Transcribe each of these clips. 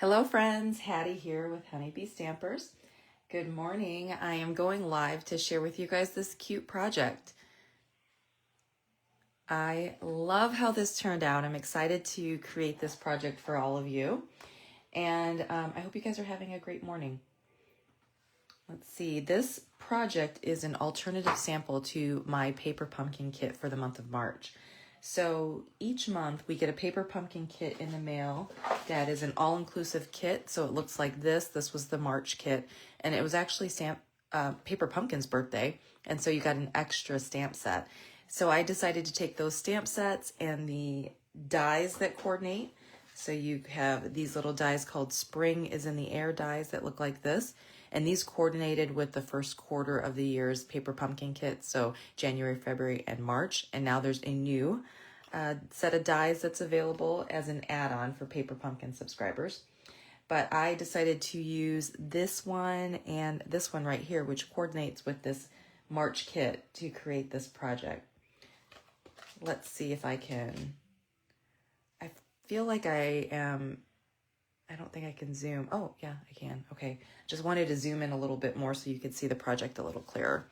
Hello friends, Hattie here with Honeybee Stampers. Good morning. I am going live to share with you guys this cute project. I love how this turned out. I'm excited to create this project for all of you. And I hope you guys are having a great morning. Let's see, this project is an alternative sample to my paper pumpkin kit for the month of March. So each month we get a paper pumpkin kit in the mail that is an all-inclusive kit. So it looks like this. This was the March kit, and it was actually Paper Pumpkin's birthday. And so you got an extra stamp set. So I decided to take those stamp sets and the dies that coordinate. So you have these little dies called Spring is in the Air dies that look like this. And these coordinated with the first quarter of the year's Paper Pumpkin kit, so January, February, and March. And now there's a new set of dies that's available as an add-on for Paper Pumpkin subscribers. But I decided to use this one and this one right here, which coordinates with this March kit to create this project. Let's see if I can. I feel like I don't think I can zoom. Oh, yeah, I can. Okay. Just wanted to zoom in a little bit more so you could see the project a little clearer.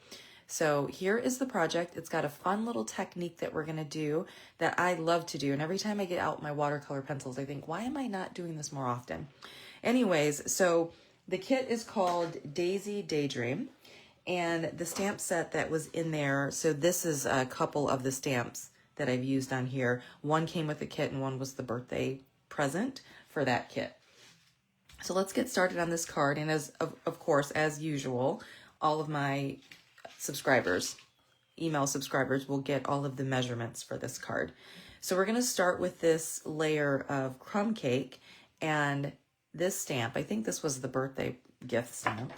So here is the project. It's got a fun little technique that we're going to do that I love to do. And every time I get out my watercolor pencils, I think, why am I not doing this more often? Anyways, so the kit is called Daisy Daydream. And the stamp set that was in there, so this is a couple of the stamps that I've used on here. One came with the kit and one was the birthday present for that kit. So let's get started on this card. And as of course, as usual, all of my subscribers, email subscribers, will get all of the measurements for this card. So we're going to start with this layer of crumb cake and this stamp. I think this was the birthday gift stamp.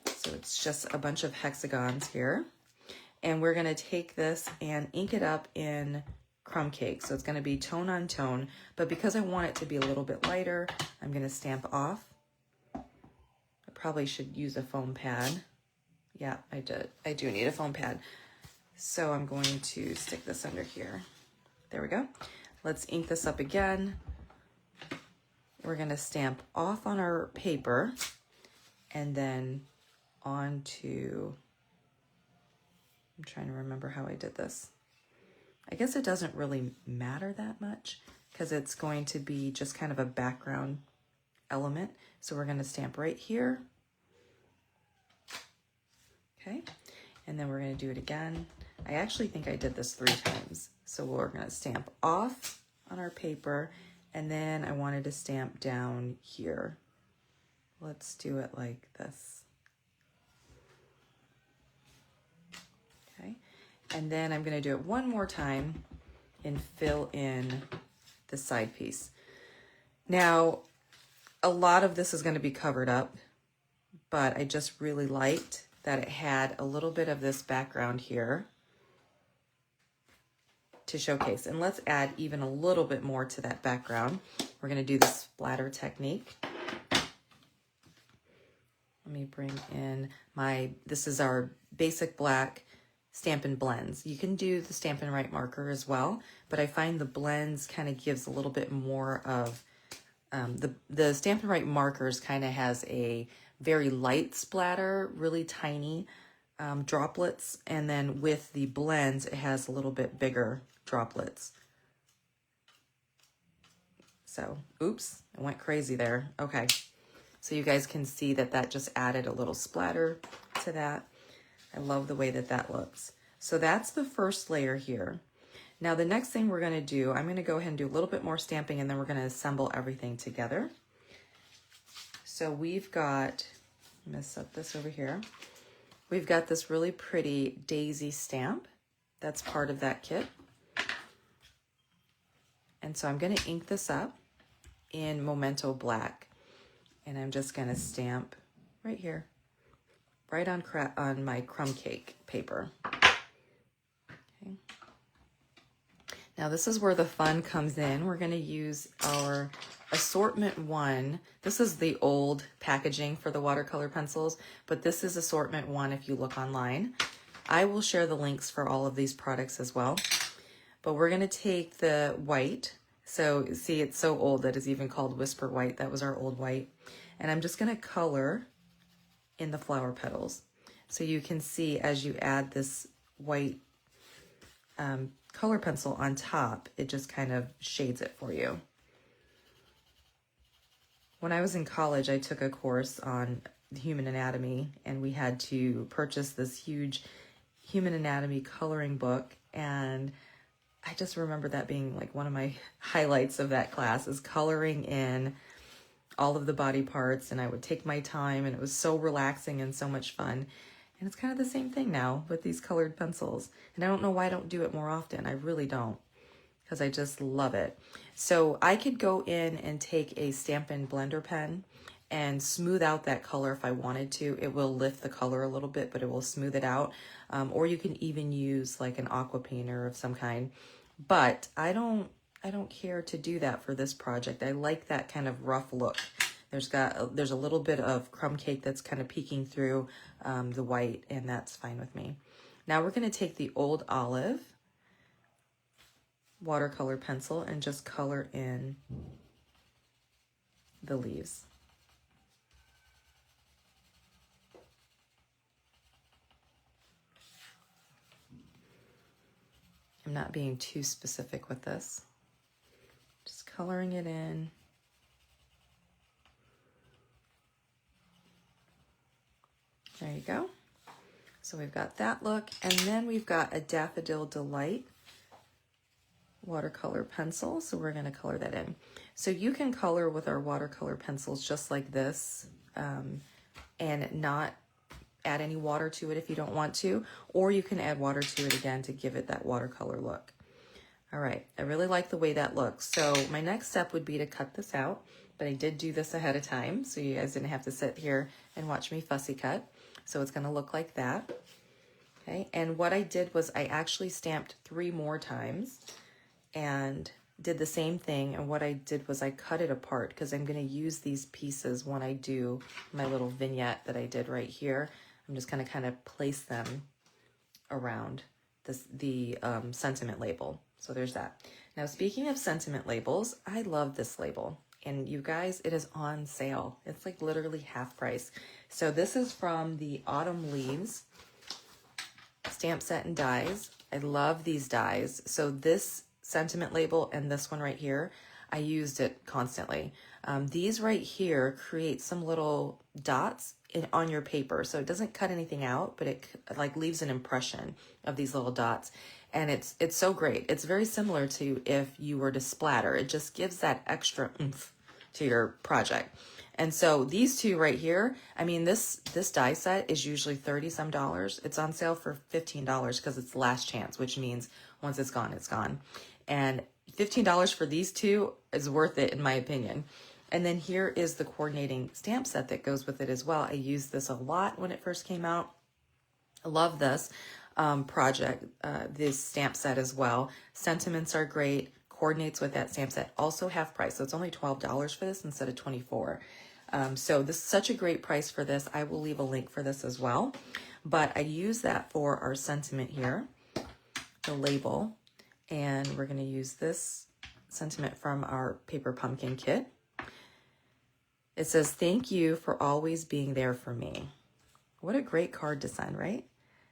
So it's just a bunch of hexagons here. And we're going to take this and ink it up in crumb cake. So it's going to be tone on tone, but because I want it to be a little bit lighter, I'm going to stamp off. I probably should use a foam pad. Yeah, I do need a foam pad. So I'm going to stick this under here. There we go. Let's ink this up again. We're going to stamp off on our paper and then onto, I'm trying to remember how I did this. I guess it doesn't really matter that much because it's going to be just kind of a background element. So we're going to stamp right here. Okay. And then we're going to do it again. I actually think I did this 3 times. So we're going to stamp off on our paper. And then I wanted to stamp down here. Let's do it like this. Okay. And then I'm going to do it one more time and fill in the side piece. Now, a lot of this is going to be covered up, but I just really liked that it had a little bit of this background here to showcase. And let's add even a little bit more to that background. We're going to do the splatter technique. Let me bring in this is our basic black Stampin' Blends. You can do the Stampin' Write marker as well, but I find the blends kind of gives a little bit more of, the Stampin' Write markers kind of has a very light splatter, really tiny droplets, and then with the blends, it has a little bit bigger droplets. So, oops, I went crazy there. Okay, so you guys can see that that just added a little splatter to that. I love the way that that looks. So that's the first layer here. Now the next thing we're going to do, I'm going to go ahead and do a little bit more stamping and then we're going to assemble everything together. So we've got, I'm going to set this over here. We've got this really pretty daisy stamp. That's part of that kit. And so I'm going to ink this up in Memento Black. And I'm just going to stamp right here. Right on my crumb cake paper. Okay. Now this is where the fun comes in. We're going to use our assortment 1. This is the old packaging for the watercolor pencils, but this is assortment 1 if you look online. I will share the links for all of these products as well. But we're going to take the white So see, it's so old that it's even called Whisper White. That was our old white. And I'm just gonna color in the flower petals. So you can see as you add this white color pencil on top, it just kind of shades it for you. When I was in college, I took a course on human anatomy, and we had to purchase this huge human anatomy coloring book, and I just remember that being like one of my highlights of that class, is coloring in all of the body parts, and I would take my time, and it was so relaxing and so much fun. And it's kind of the same thing now with these colored pencils. And I don't know why I don't do it more often. I really don't, because I just love it. So I could go in and take a Stampin' Blender pen and smooth out that color if I wanted to. It will lift the color a little bit, but it will smooth it out. Or you can even use like an aqua painter of some kind. But I don't care to do that for this project. I like that kind of rough look. There's a little bit of crumb cake that's kind of peeking through the white, and that's fine with me. Now we're going to take the Old Olive watercolor pencil and just color in the leaves. I'm not being too specific with this. Just coloring it in. There you go. So we've got that look, and then we've got a Daffodil Delight watercolor pencil. So we're going to color that in. So you can color with our watercolor pencils just like this, and not add any water to it if you don't want to, or you can add water to it again to give it that watercolor look. All right, I really like the way that looks. So my next step would be to cut this out, but I did do this ahead of time, so you guys didn't have to sit here and watch me fussy cut. So it's gonna look like that. Okay, and what I did was I actually stamped 3 more times and did the same thing. And what I did was I cut it apart because I'm gonna use these pieces when I do my little vignette that I did right here. I'm just gonna kind of place them around the sentiment label. So there's that. Now, speaking of sentiment labels, I love this label. And you guys, it is on sale. It's like literally half price. So this is from the Autumn Leaves stamp set and dies. I love these dies. So this sentiment label and this one right here, I used it constantly. These right here create some little dots on your paper. So it doesn't cut anything out, but it like leaves an impression of these little dots. And it's so great. It's very similar to if you were to splatter. It just gives that extra oomph to your project. And so these two right here, I mean, this die set is usually $30 some. It's on sale for $15 because it's last chance, which means once it's gone, it's gone. And $15 for these two is worth it in my opinion. And then here is the coordinating stamp set that goes with it as well. I used this a lot when it first came out. I love this project, this stamp set as well. Sentiments are great. Coordinates with that stamp set. Also half price. So it's only $12 for this instead of $24. So this is such a great price for this. I will leave a link for this as well. But I use that for our sentiment here, the label. And we're going to use this sentiment from our paper pumpkin kit. It says, "Thank you for always being there for me." What a great card to send, right?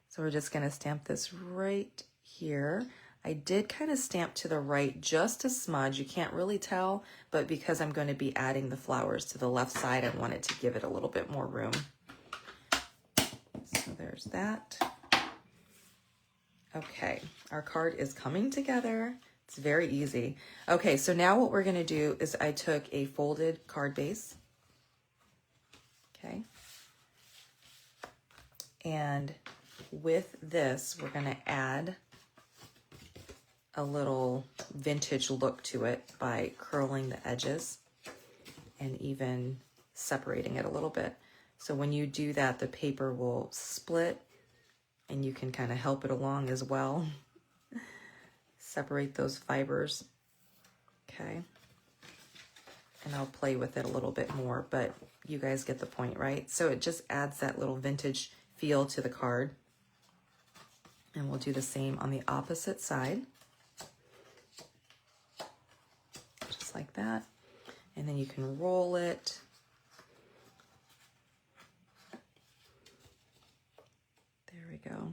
So we're just going to stamp this right here. I did kind of stamp to the right just a smudge. You can't really tell, but because I'm going to be adding the flowers to the left side, I wanted to give it a little bit more room. So there's that. Okay, our card is coming together. It's very easy. Okay, so now what we're going to do is I took a folded card base. Okay. And with this, we're going to add a little vintage look to it by curling the edges and even separating it a little bit. So when you do that, the paper will split and you can kind of help it along as well. Separate those fibers. Okay. And I'll play with it a little bit more, but you guys get the point, right? So it just adds that little vintage feel to the card. And we'll do the same on the opposite side. like that. And then you can roll it. There we go.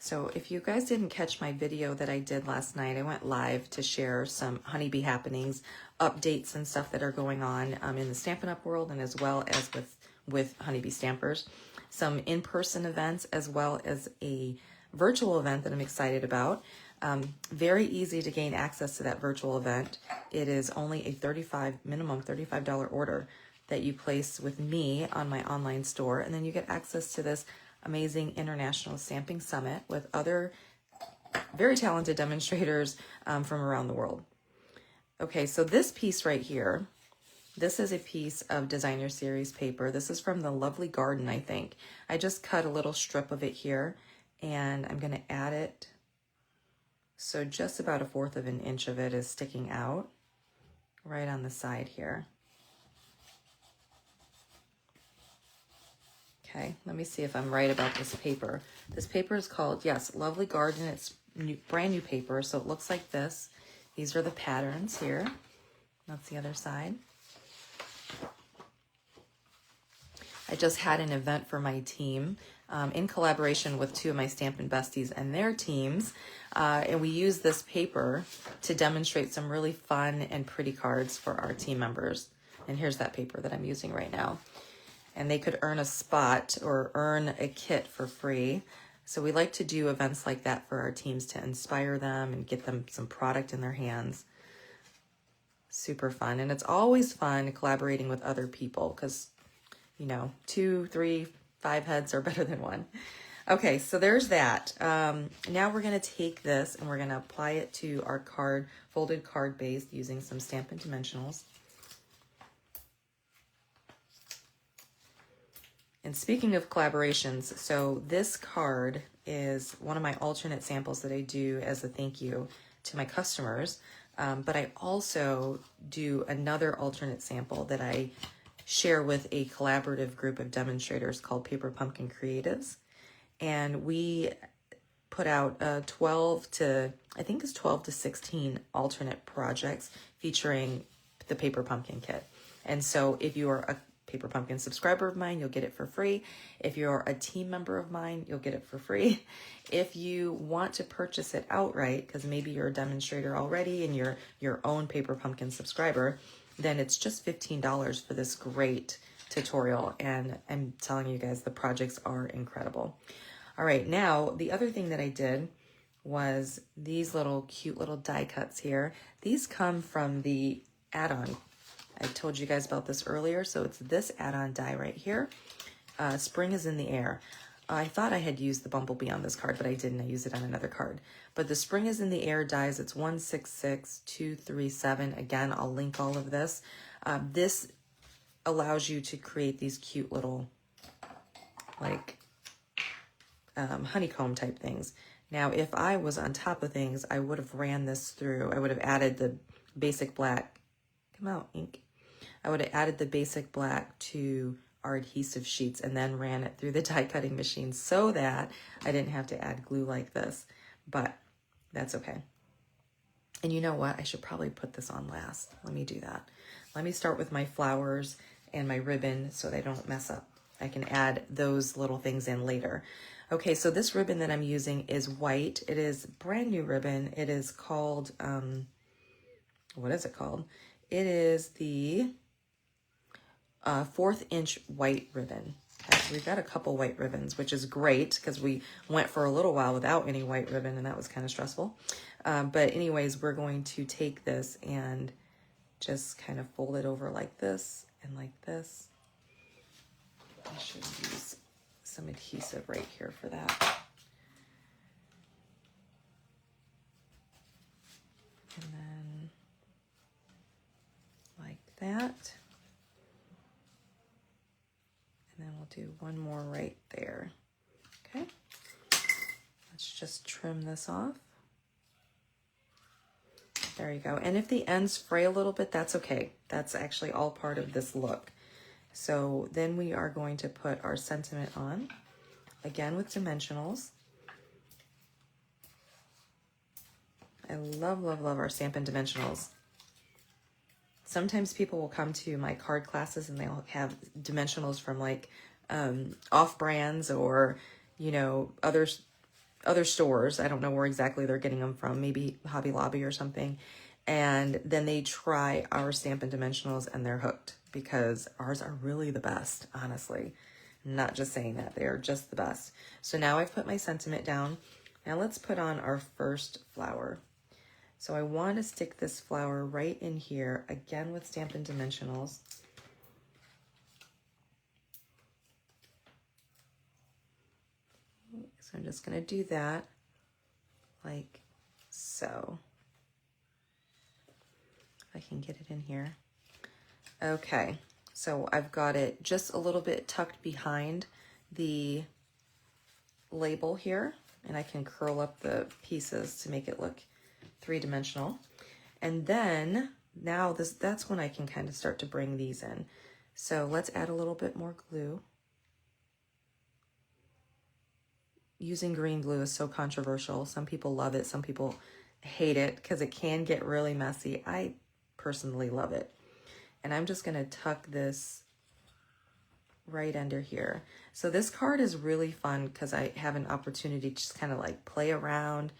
So if you guys didn't catch my video that I did last night, I went live to share some honeybee happenings, updates and stuff that are going on in the Stampin' Up! World, and as well as with Honeybee Stampers. Some in-person events as well as a virtual event that I'm excited about. Very easy to gain access to that virtual event. It is only a minimum $35 order that you place with me on my online store, and then you get access to this amazing International Stamping Summit with other very talented demonstrators from around the world. Okay, so this piece right here, this is a piece of Designer Series paper. This is from the Lovely Garden, I think. I just cut a little strip of it here, and I'm going to add it. So just about 1/4 of an inch of it is sticking out right on the side here. Okay, let me see if I'm right about this paper. This paper is called, yes, Lovely Garden. It's brand new paper, so it looks like this. These are the patterns here. That's the other side. I just had an event for my team in collaboration with 2 of my Stampin' Besties and their teams. And we use this paper to demonstrate some really fun and pretty cards for our team members. And here's that paper that I'm using right now. And they could earn a spot or earn a kit for free. So we like to do events like that for our teams to inspire them and get them some product in their hands. Super fun. And it's always fun collaborating with other people because, you know, 2, 3, 5 heads are better than one. Okay, so there's that. Now we're going to take this and we're going to apply it to our card, folded card base using some Stampin' Dimensionals. And speaking of collaborations, so this card is one of my alternate samples that I do as a thank you to my customers. But I also do another alternate sample that I share with a collaborative group of demonstrators called Paper Pumpkin Creatives. And we put out 12 to 16 alternate projects featuring the Paper Pumpkin kit. And so if you are a Paper Pumpkin subscriber of mine, you'll get it for free. If you're a team member of mine, you'll get it for free. If you want to purchase it outright, because maybe you're a demonstrator already and you're your own Paper Pumpkin subscriber, then it's just $15 for this great tutorial. And I'm telling you guys, the projects are incredible. All right, now the other thing that I did was these little cute little die cuts here. These come from the add-on. I told you guys about this earlier. So it's this add-on die right here. Spring is in the air. I thought I had used the Bumblebee on this card, but I didn't. I used it on another card. But the Spring is in the Air dies. It's 166237. Again, I'll link all of this. This allows you to create these cute little, like, honeycomb type things. Now, if I was on top of things, I would have ran this through. I would have added the basic black. Come out, ink. I would have added the basic black to our adhesive sheets and then ran it through the die cutting machine so that I didn't have to add glue like this, but that's okay. And you know what? I should probably put this on last. Let me do that. Let me start with my flowers and my ribbon so they don't mess up. I can add those little things in later. Okay, so this ribbon that I'm using is white. It is brand new ribbon. It is called, what is it called? It is the 1/4 inch white ribbon. Actually, we've got a couple white ribbons, which is great because we went for a little while without any white ribbon and that was kind of stressful. But anyways, we're going to take this and just kind of fold it over like this and like this. I should use some adhesive right here for that. And then like that. And then we'll do one more right there. Okay. Let's just trim this off. There you go. And if the ends fray a little bit, that's okay. That's actually all part of this look. So then we are going to put our sentiment on, again with dimensionals. I love, love, love our Stampin' Dimensionals. Sometimes people will come to my card classes and they'll have dimensionals from like off brands or, you know, other stores. I don't know where exactly they're getting them from, maybe Hobby Lobby or something. And then they try our Stampin' Dimensionals and they're hooked because ours are really the best, honestly. I'm not just saying that, they're just the best. So now I've put my sentiment down. Now let's put on our first flower. So I want to stick this flower right in here, again with Stampin' Dimensionals. So I'm just going to do that like so. If I can get it in here. Okay, so I've got it just a little bit tucked behind the label here, and I can curl up the pieces to make it look three-dimensional. And then now that's when I can kind of start to bring these in. So let's add a little bit more glue. Using green glue is so controversial. Some people love it, some people hate it because it can get really messy. I personally love it. And I'm just gonna tuck this right under here. So this card is really fun because I have an opportunity to just kind of like play around.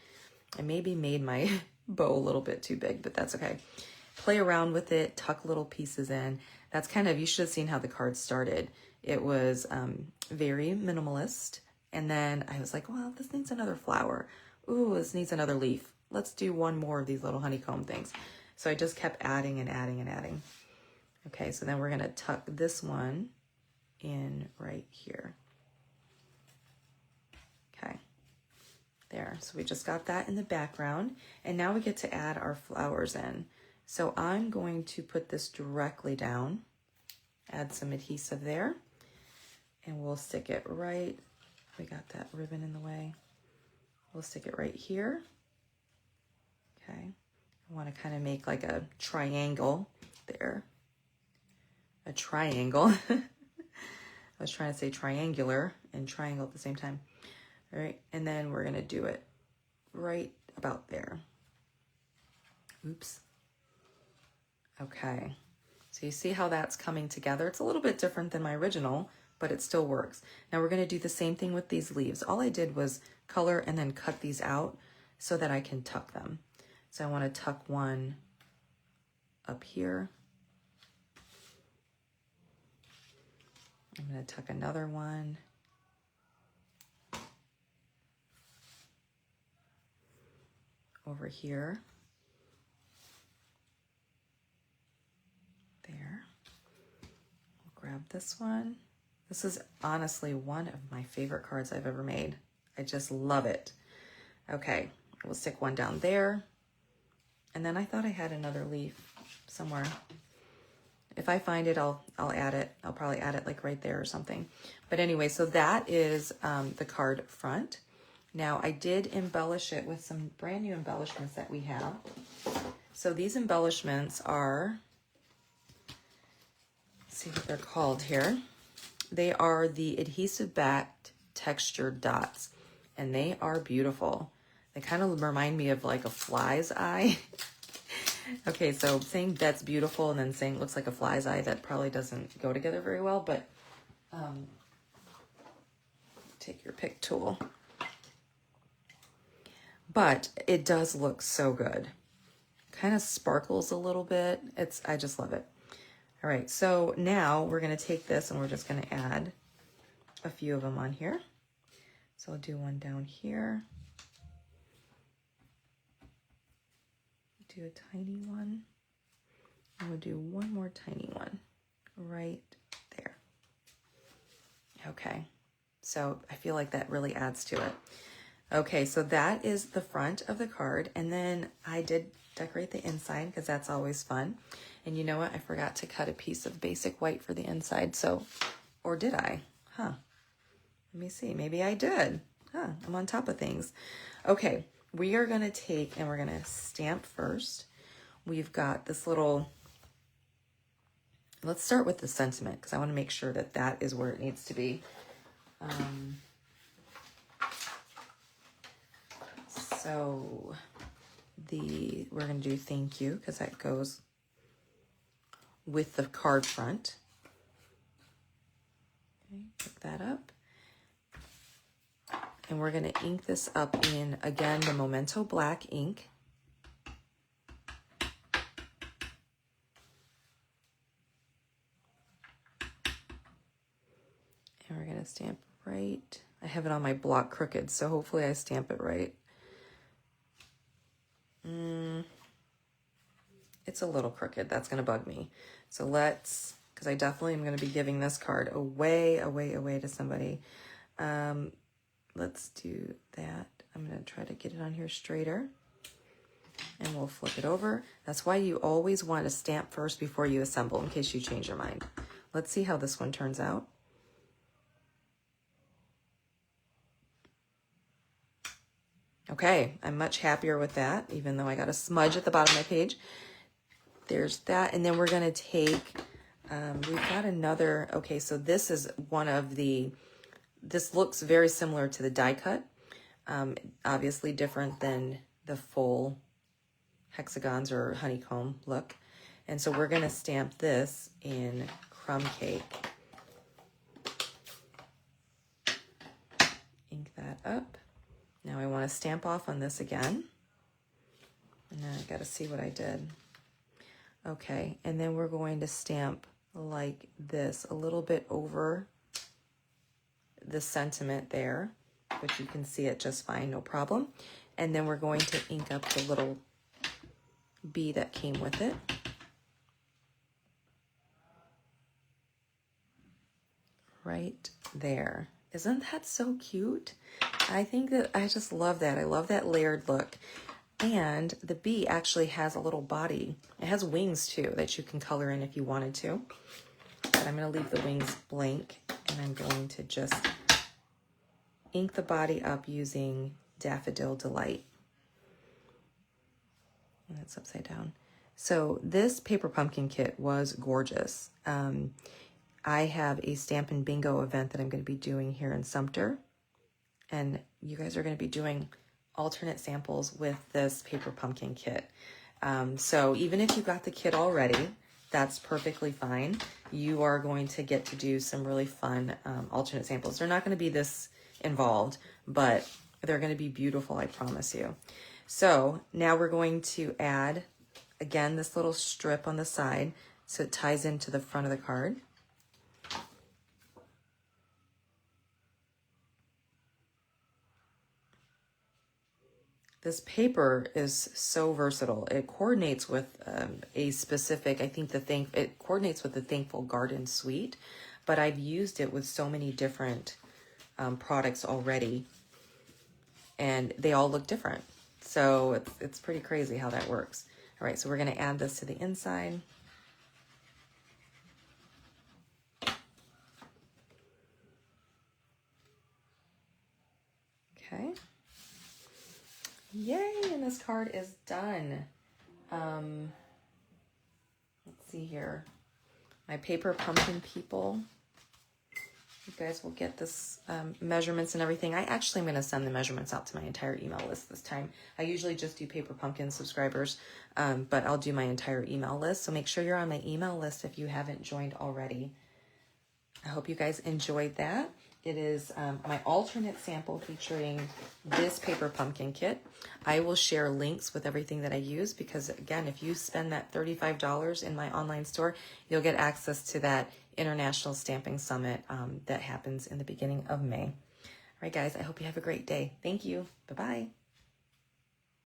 I maybe made my bow a little bit too big, but that's okay. Play around with it, tuck little pieces in. That's kind of, you should have seen how the card started. It was very minimalist. And then I was like, well, this needs another flower. Ooh, this needs another leaf. Let's do one more of these little honeycomb things. So I just kept adding and adding and adding. Okay, so then we're gonna tuck this one in right here. Okay, there. So we just got that in the background, and now we get to add our flowers in. So I'm going to put this directly down, add some adhesive there, and we'll stick it right, we got that ribbon in the way. We'll stick it right here. Okay, I want to kind of make like a triangle there. A triangle. I was trying to say triangular and triangle at the same time. All right, and then we're gonna do it right about there. Oops. Okay, so you see how that's coming together? It's a little bit different than my original, but it still works. Now we're gonna do the same thing with these leaves. All I did was color and then cut these out so that I can tuck them. So I wanna tuck one up here. I'm going to tuck another one over here. There. We'll grab this one. This is honestly one of my favorite cards I've ever made. I just love it. Okay, we'll stick one down there. And then I thought I had another leaf somewhere. If I find it, I'll add it. I'll probably add it like right there or something. But anyway, so that is the card front. Now I did embellish it with some brand new embellishments that we have. So these embellishments are, let's see what they're called here. They are the adhesive backed textured dots, and they are beautiful. They kind of remind me of like a fly's eye. Okay, so saying that's beautiful and then saying it looks like a fly's eye, that probably doesn't go together very well, but take your pick tool. But it does look so good. Kind of sparkles a little bit. I just love it. All right, so now we're gonna take this and we're just gonna add a few of them on here. So I'll do one down here. Do a tiny one, and we'll do one more tiny one right there. Okay, so I feel like that really adds to it. Okay, so that is the front of the card, and then I did decorate the inside because that's always fun. And you know what? I forgot to cut a piece of basic white for the inside, so, or did I? Huh, let me see, maybe I did. Huh, I'm on top of things. Okay. We are going to take and we're going to stamp first. We've got this little, let's start with the sentiment because I want to make sure that that is where it needs to be. So we're going to do thank you because that goes with the card front. Okay, pick that up. And we're going to ink this up in, again, the Memento Black ink. And we're going to stamp right. I have it on my block crooked, so hopefully I stamp it right. It's a little crooked. That's going to bug me. So let's, because I definitely am going to be giving this card away to somebody. Let's do that. I'm going to try to get it on here straighter. And we'll flip it over. That's why you always want to stamp first before you assemble in case you change your mind. Let's see how this one turns out. Okay, I'm much happier with that, even though I got a smudge at the bottom of my page. There's that, and then we're going to take, we've got another, okay, so this is one of the, this looks very similar to the die cut, obviously different than the full hexagons or honeycomb look. And so we're going to stamp this in Crumb Cake. Ink that up. Now I want to stamp off on this again. And then I got to see what I did. Okay, and then we're going to stamp like this, a little bit over the sentiment there, but you can see it just fine, no problem. And then we're going to ink up the little bee that came with it. Right there. Isn't that so cute? I think that I just love that. I love that layered look. And the bee actually has a little body. It has wings too that you can color in if you wanted to. But I'm going to leave the wings blank, and I'm going to just ink the body up using Daffodil Delight. And that's upside down. So this paper pumpkin kit was gorgeous. I have a Stampin' Bingo event that I'm going to be doing here in Sumter. And you guys are going to be doing alternate samples with this paper pumpkin kit. So even if you got the kit already, that's perfectly fine. You are going to get to do some really fun alternate samples. They're not going to be this involved, but they're going to be beautiful, I promise you. So now we're going to add, again, this little strip on the side so it ties into the front of the card. This paper is so versatile. It coordinates with a specific, I think it coordinates with the Thankful Garden suite, but I've used it with so many different products already, and they all look different. So it's pretty crazy how that works. All right, so we're gonna add this to the inside. Okay. Yay, and this card is done. Let's see here. My paper pumpkin people. You guys will get this measurements and everything. I actually am going to send the measurements out to my entire email list this time. I usually just do paper pumpkin subscribers, but I'll do my entire email list. So make sure you're on my email list if you haven't joined already. I hope you guys enjoyed that. It is my alternate sample featuring this paper pumpkin kit. I will share links with everything that I use because, again, if you spend that $35 in my online store, you'll get access to that International Stamping Summit that happens in the beginning of May. All right, guys, I hope you have a great day. Thank you. Bye-bye.